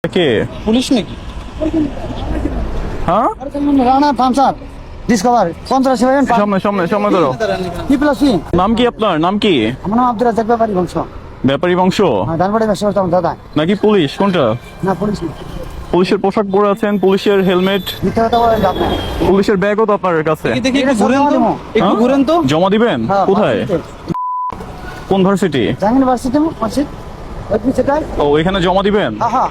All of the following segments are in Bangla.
কে পুলিশ নাকি? হ্যাঁ রানা থামসার ডিসকভার 85 সামনে সামনে সামনে ধরো। কি প্লাস সি। নাম কি আপনার? নাম কি? আমার নাম আব্দুল রাজ্জাক ব্যাপারী বংশ। ব্যাপারী বংশ ধানবাড়ি ব্যবসা করতাম দাদা। নাকি পুলিশ? কোনটা? না পুলিশ না। পুলিশের পোশাক পরে আছেন, পুলিশের হেলমেট, মিথ্যা কথা বলেন আপনি। পুলিশের ব্যাগও তো আপনার কাছে। দেখি একটু ঘুরেন তো, একটু হ্যাঁ? ঘুরেন তো। জমা দিবেন হ্যাঁ, কোথায়? কোন ভার্সিটি? জাহাঙ্গীর ভার্সিটি মসজিদ ওই পিছেটাই। ও এখানে জমা দিবেন? আহা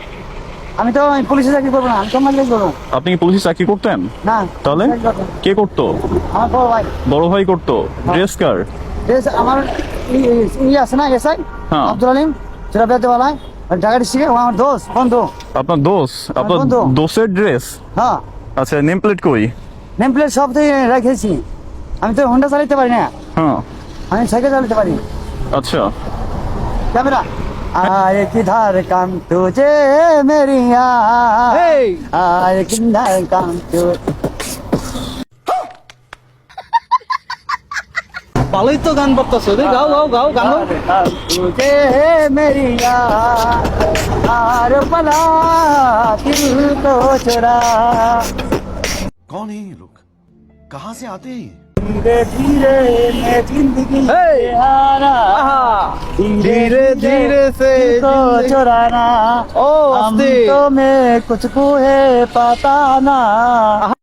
আমি তো পুলিশে চাকরি করবো না, আমি তো মালিক করবো আপনি কি পুলিশে চাকরি করতেন? না। তাহলে কে করতো? আমার বড় ভাই। বড় ভাই করতো। ড্রেস কার? আমার আছে না এসআই হ্যাঁ। আব্দুল আলিম সেটা বেতে বলায় ঢাকা ডিস্ট্রিক্টে আমার দোষ বন্ধু। আপনার দোষ? আপনার বন্ধু। দোষের ড্রেস? হ্যাঁ আচ্ছা নেম প্লেট কই? নেম প্লেট সব থেকে রেখেছি। আমি তো হোন্ডা চালাতে পারি না, হ্যাঁ আমি সাইকেল চালাতে পারি। আচ্ছা कैमरा आए किधर काम तुझे मेरी Hey! आए किधर काम तुझे। ভালোই তো গান করতেছো, গাও গাও গাও গান গাও। तुझे मेरी यार बला दिल को चुरा। कौन है ये लोग? कहाँ से आते हैं ये? धीरे धीरे मैं जिंदगी Hey! से हारा আহা, धीरे धीरे से दिल को चुराना। ও हम আস্তে। तो मैं कुछ को है पता ना।